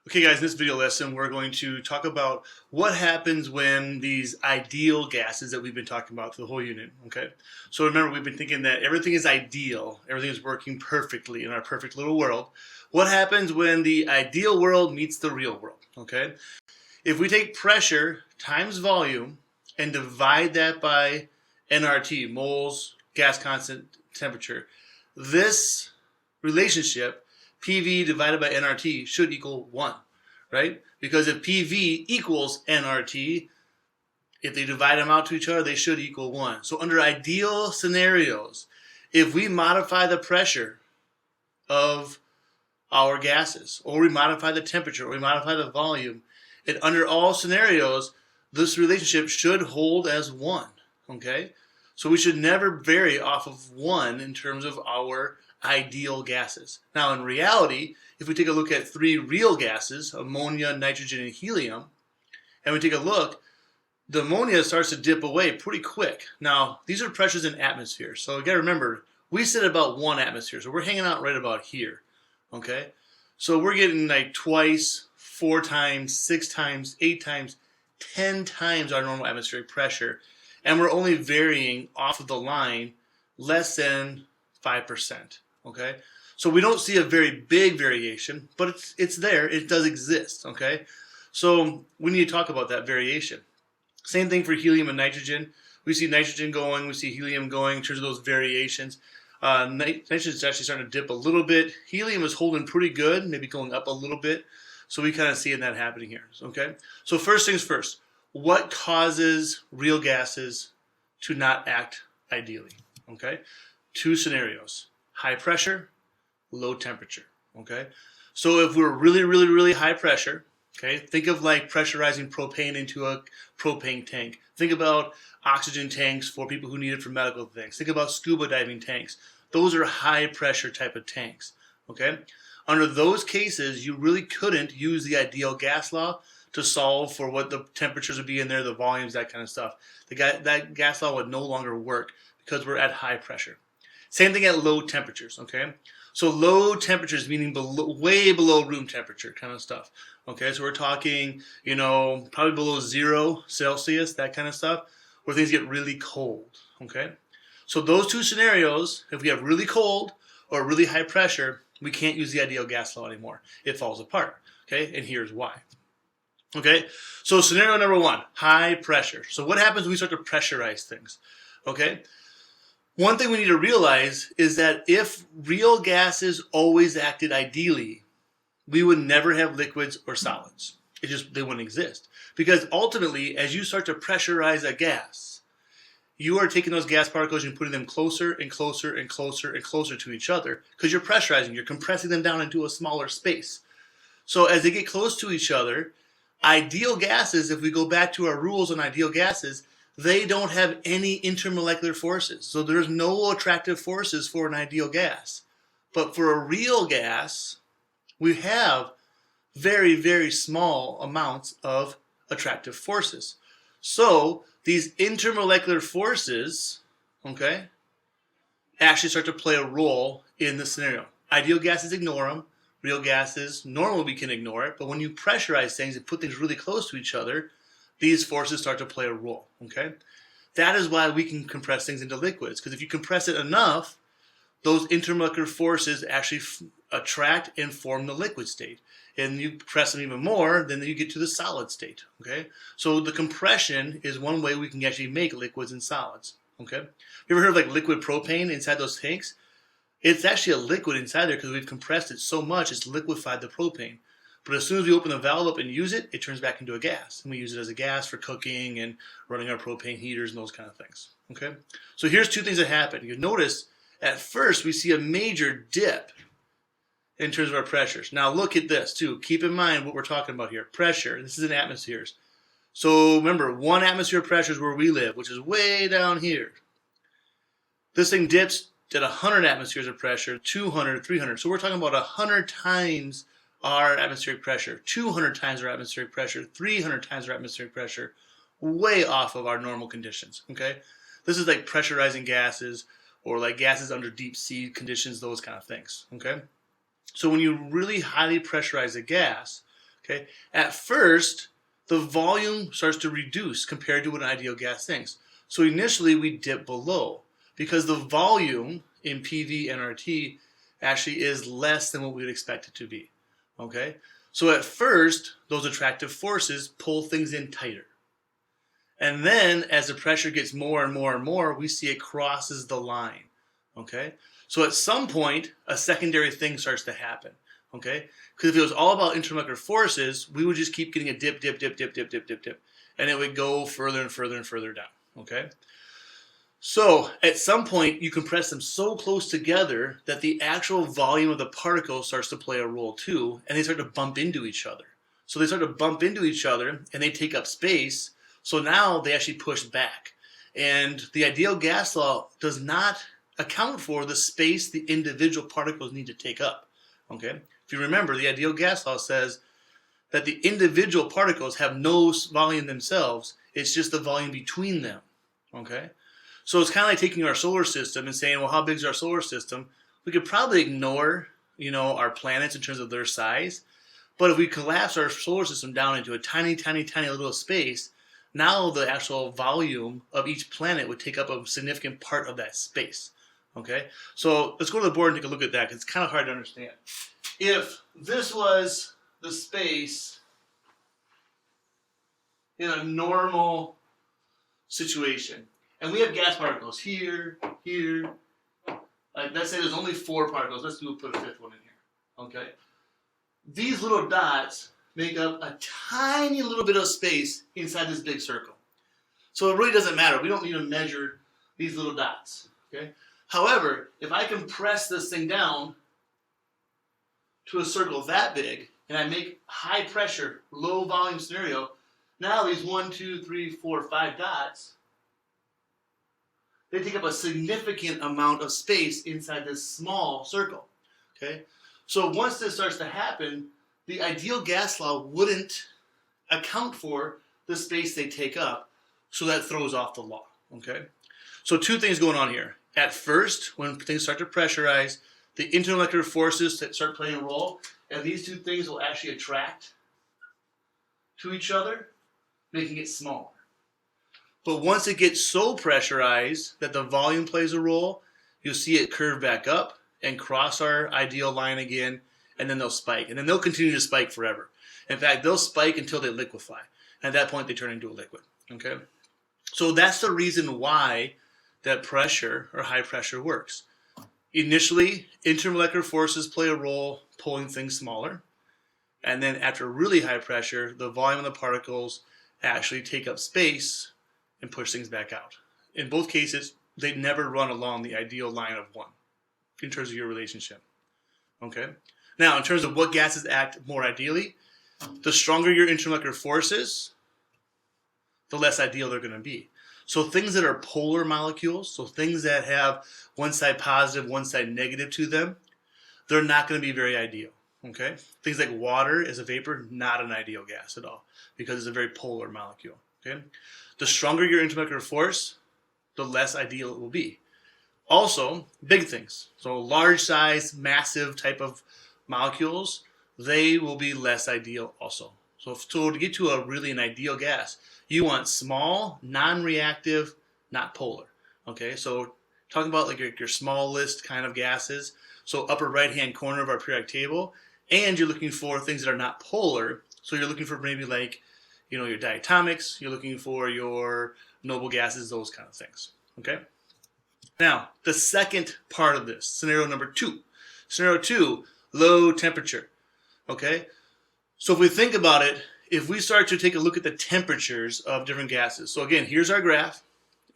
Okay guys, in this video lesson we're going to talk about what happens when these ideal gases that we've been talking about through the whole unit, okay? So remember, we've been thinking that everything is ideal, everything is working perfectly in our perfect little world. What happens when the ideal world meets the real world, okay? If we take pressure times volume and divide that by nRT, moles, gas constant, temperature, this relationship, PV divided by nRT, should equal 1, right? Because if PV equals nRT, if they divide them out to each other, they should equal 1. So under ideal scenarios, if we modify the pressure of our gases, or we modify the temperature, or we modify the volume, and under all scenarios, this relationship should hold as 1, okay? So we should never vary off of 1 in terms of our ideal gases. Now in reality, if we take a look at 3 real gases, ammonia, nitrogen, and helium, and we take a look, the ammonia starts to dip away pretty quick. Now these are pressures in atmosphere, so you gotta remember, we sit at about 1 atmosphere, so we're hanging out right about here, okay? So we're getting like twice, 4 times, 6 times, 8 times, 10 times our normal atmospheric pressure, and we're only varying off of the line less than 5%, okay? So we don't see a very big variation, but it's there, it does exist, okay? So we need to talk about that variation. Same thing for helium and nitrogen. We see nitrogen going, we see helium going in terms of those variations. Nitrogen is actually starting to dip a little bit. Helium is holding pretty good, maybe going up a little bit. So we kind of see that happening here, okay? So first things first, what causes real gases to not act ideally, okay? 2 scenarios, high pressure, low temperature, okay? So if we're really high pressure, okay, think of like pressurizing propane into a propane tank. Think about oxygen tanks for people who need it for medical things. Think about scuba diving tanks. Those are high pressure type of tanks, okay? Under those cases, you really couldn't use the ideal gas law to solve for what the temperatures would be in there, the volumes, that kind of stuff. That gas law would no longer work because we're at high pressure. Same thing at low temperatures, okay? So low temperatures meaning way below room temperature kind of stuff, okay? So we're talking, probably below 0 Celsius, that kind of stuff, where things get really cold, okay? So those 2 scenarios, if we have really cold or really high pressure, we can't use the ideal gas law anymore. It falls apart, okay? And here's why. Okay, so scenario number 1, high pressure. So what happens when we start to pressurize things? Okay, one thing we need to realize is that if real gases always acted ideally, we would never have liquids or solids. They wouldn't exist. Because ultimately, as you start to pressurize a gas, you are taking those gas particles and putting them closer and closer and closer and closer to each other because you're pressurizing, you're compressing them down into a smaller space. So as they get close to each other, ideal gases, if we go back to our rules on ideal gases, they don't have any intermolecular forces. So there's no attractive forces for an ideal gas. But for a real gas, we have very small amounts of attractive forces. So these intermolecular forces, okay, actually start to play a role in the scenario. Ideal gases ignore them. Real gases, normally we can ignore it, but when you pressurize things and put things really close to each other, these forces start to play a role, okay? That is why we can compress things into liquids, because if you compress it enough, those intermolecular forces actually attract and form the liquid state. And you compress them even more, then you get to the solid state, okay? So the compression is one way we can actually make liquids and solids, okay? You ever heard of like liquid propane inside those tanks? It's actually a liquid inside there because we've compressed it so much it's liquefied the propane. But as soon as we open the valve up and use it, it turns back into a gas. And we use it as a gas for cooking and running our propane heaters and those kind of things. Okay? So here's 2 things that happen. You notice at first we see a major dip in terms of our pressures. Now look at this too. Keep in mind what we're talking about here. Pressure. This is in atmospheres. So remember, 1 atmosphere pressure is where we live, which is way down here. This thing dips at 100 atmospheres of pressure, 200, 300. So we're talking about 100 times our atmospheric pressure, 200 times our atmospheric pressure, 300 times our atmospheric pressure, way off of our normal conditions, okay? This is like pressurizing gases or like gases under deep sea conditions, those kind of things, okay? So when you really highly pressurize a gas, Okay, at first, the volume starts to reduce compared to what an ideal gas thinks. So initially, we dip below because the volume in PV and RT actually is less than what we would expect it to be. Okay, so at first, those attractive forces pull things in tighter. And then as the pressure gets more and more and more, we see it crosses the line. Okay, so at some point, a secondary thing starts to happen. Okay, because if it was all about intermolecular forces, we would just keep getting a dip, dip, dip, dip, dip, dip, dip, dip, and it would go further and further and further down. Okay, so at some point, you compress them so close together that the actual volume of the particle starts to play a role too, and they start to bump into each other. So they start to bump into each other, and they take up space. So now they actually push back. And the ideal gas law does not account for the space the individual particles need to take up. Okay? If you remember, the ideal gas law says that the individual particles have no volume themselves. It's just the volume between them. Okay? So it's kind of like taking our solar system and saying, well, how big is our solar system? We could probably ignore, our planets in terms of their size. But if we collapse our solar system down into a tiny, tiny, tiny little space, now the actual volume of each planet would take up a significant part of that space. Okay? So let's go to the board and take a look at that, because it's kind of hard to understand. If this was the space in a normal situation, and we have gas particles here, here, let's say there's only 4 particles. Let's put a 5th one in here. Okay? These little dots make up a tiny little bit of space inside this big circle. So it really doesn't matter. We don't need to measure these little dots. Okay? However, if I compress this thing down to a circle that big, and I make high pressure, low volume scenario, now these 1, 2, 3, 4, 5 dots, they take up a significant amount of space inside this small circle. Okay? So once this starts to happen, the ideal gas law wouldn't account for the space they take up, so that throws off the law. Okay? So 2 things going on here. At first, when things start to pressurize, the intermolecular forces that start playing a role, and these 2 things will actually attract to each other, making it smaller. But once it gets so pressurized that the volume plays a role, you'll see it curve back up and cross our ideal line again, and then they'll spike. And then they'll continue to spike forever. In fact, they'll spike until they liquefy. And at that point, they turn into a liquid. Okay? So that's the reason why that pressure or high pressure works. Initially, intermolecular forces play a role pulling things smaller. And then after really high pressure, the volume of the particles actually take up space and push things back out. In both cases, they never run along the ideal line of 1 in terms of your relationship. Okay? Now, in terms of what gases act more ideally, the stronger your intermolecular forces, the less ideal they're going to be. So things that are polar molecules, so things that have one side positive, one side negative to them, they're not going to be very ideal. Okay? Things like water as a vapor, not an ideal gas at all, because it's a very polar molecule. Okay? The stronger your intermolecular force, the less ideal it will be. Also, big things. So large size, massive type of molecules, they will be less ideal also. So to get to an ideal gas, you want small, non-reactive, not polar. Okay, so talking about like your smallest kind of gases, so upper right-hand corner of our periodic table, and you're looking for things that are not polar, so you're looking for maybe like, your diatomics, you're looking for your noble gases, those kind of things. Okay? Now, the second part of this, scenario number 2. Scenario 2, low temperature. Okay? So if we think about it, if we start to take a look at the temperatures of different gases. So again, here's our graph.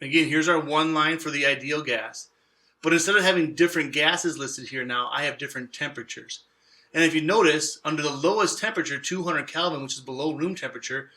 Again, here's our 1 line for the ideal gas. But instead of having different gases listed here now, I have different temperatures. And if you notice, under the lowest temperature, 200 Kelvin, which is below room temperature,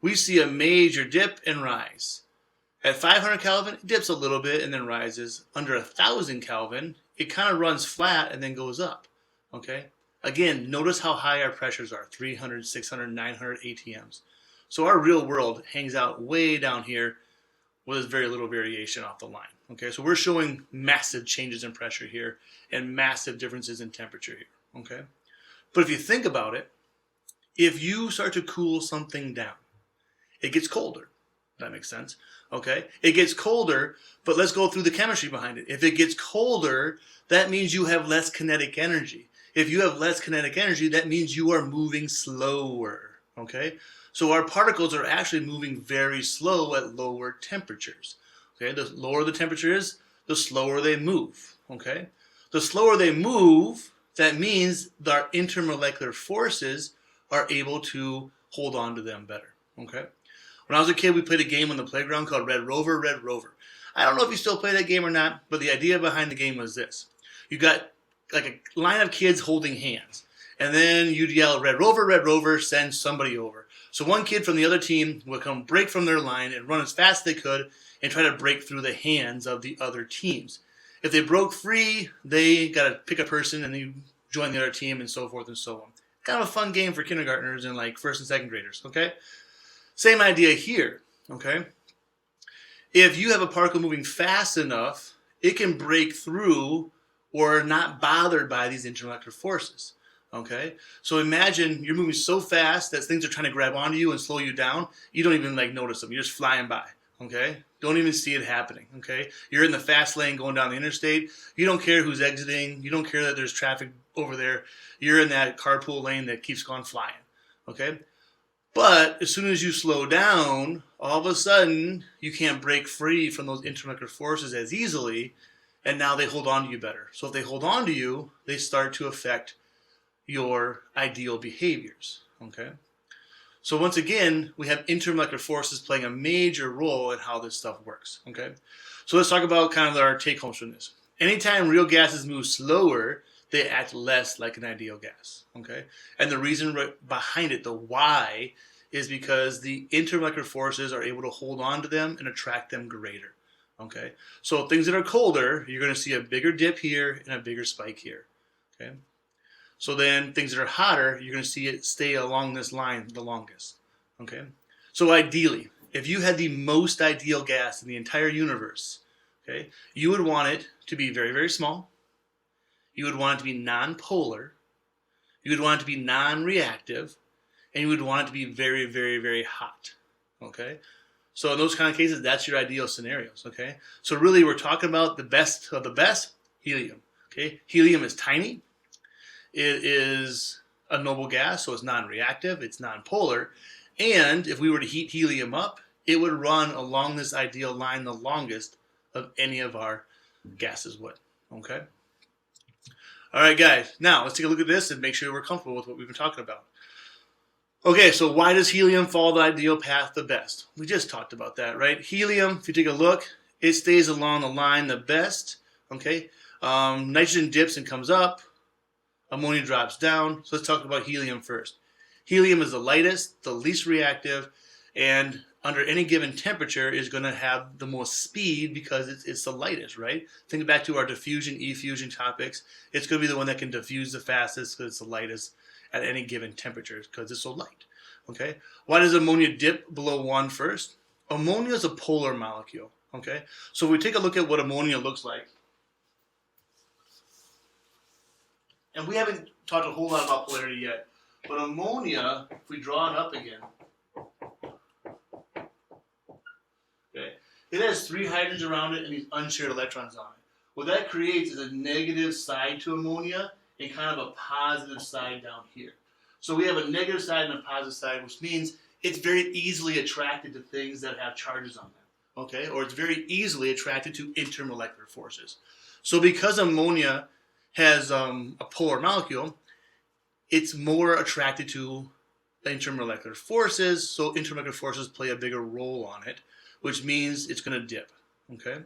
we see a major dip and rise. At 500 Kelvin, it dips a little bit and then rises. Under 1,000 Kelvin, it kind of runs flat and then goes up. Okay? Again, notice how high our pressures are, 300, 600, 900 ATMs. So our real world hangs out way down here with very little variation off the line. Okay, so we're showing massive changes in pressure here and massive differences in temperature here. Okay, but if you think about it, If you start to cool something down, it gets colder. That makes sense. Okay? It gets colder, but let's go through the chemistry behind it. If it gets colder, that means you have less kinetic energy. If you have less kinetic energy, that means you are moving slower. Okay? So our particles are actually moving very slow at lower temperatures. Okay? The lower the temperature is, the slower they move. Okay? The slower they move, that means that our intermolecular forces are able to hold on to them better. Okay? When I was a kid, we played a game on the playground called Red Rover, Red Rover. I don't know if you still play that game or not, but the idea behind the game was this. You got like a line of kids holding hands, and then you'd yell, Red Rover, send somebody over. So one kid from the other team would come break from their line and run as fast as they could and try to break through the hands of the other teams. If they broke free, they got to pick a person and they join the other team and so forth and so on. Kind of a fun game for kindergartners and like first and second graders, okay? Same idea here, okay? If you have a particle moving fast enough, it can break through or not bothered by these intermolecular forces, okay? So imagine you're moving so fast that things are trying to grab onto you and slow you down, you don't even like notice them, you're just flying by, okay? Don't even see it happening, okay? You're in the fast lane going down the interstate, you don't care who's exiting, you don't care that there's traffic over there, you're in that carpool lane that keeps going flying, okay? But as soon as you slow down, all of a sudden, you can't break free from those intermolecular forces as easily, and now they hold on to you better. So if they hold on to you, they start to affect your ideal behaviors, okay? So once again, we have intermolecular forces playing a major role in how this stuff works, okay? So let's talk about kind of our take-homes from this. Anytime real gases move slower, they act less like an ideal gas, okay? And the reason behind it, the why, is because the intermolecular forces are able to hold on to them and attract them greater, okay? So things that are colder, you're going to see a bigger dip here and a bigger spike here, okay? So then things that are hotter, you're going to see it stay along this line the longest, okay? So ideally, if you had the most ideal gas in the entire universe, okay, you would want it to be very, very small. You would want it to be non-polar, you would want it to be non-reactive, and you would want it to be very, very, very hot, okay? So in those kind of cases, that's your ideal scenarios, okay? So really, we're talking about the best of the best, helium, okay? Helium is tiny, it is a noble gas, so it's non-reactive, it's non-polar, and if we were to heat helium up, it would run along this ideal line the longest of any of our gases would, okay? All right, guys, now let's take a look at this and make sure we're comfortable with what we've been talking about. Okay, so why does helium follow the ideal path the best? We just talked about that, right? Helium, if you take a look, it stays along the line the best, okay? Nitrogen dips and comes up, ammonia drops down. So let's talk about helium first. Helium is the lightest, the least reactive, and under any given temperature is going to have the most speed because it's the lightest, right? Think back to our diffusion, effusion topics. It's going to be the one that can diffuse the fastest because it's the lightest at any given temperature because it's so light, okay? Why does ammonia dip below 1 first? Ammonia is a polar molecule, okay? So if we take a look at what ammonia looks like, and we haven't talked a whole lot about polarity yet, but ammonia, if we draw it up again, okay, it has 3 hydrogens around it and these unshared electrons on it. What that creates is a negative side to ammonia and kind of a positive side down here. So we have a negative side and a positive side, which means it's very easily attracted to things that have charges on them, okay? Or it's very easily attracted to intermolecular forces. So because ammonia has a polar molecule, it's more attracted to intermolecular forces, so intermolecular forces play a bigger role on it, which means it's going to dip, okay?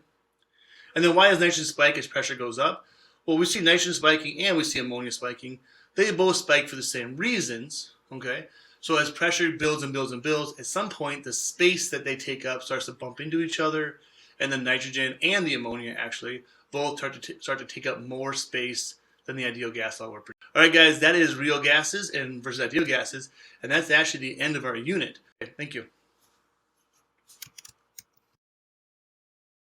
And then why does nitrogen spike as pressure goes up? Well, we see nitrogen spiking and we see ammonia spiking. They both spike for the same reasons, okay? So as pressure builds and builds and builds, at some point the space that they take up starts to bump into each other, and the nitrogen and the ammonia actually both start to take up more space than the ideal gas law would produce. All right, guys, that is real gases and versus ideal gases, and that's actually the end of our unit. Okay, thank you.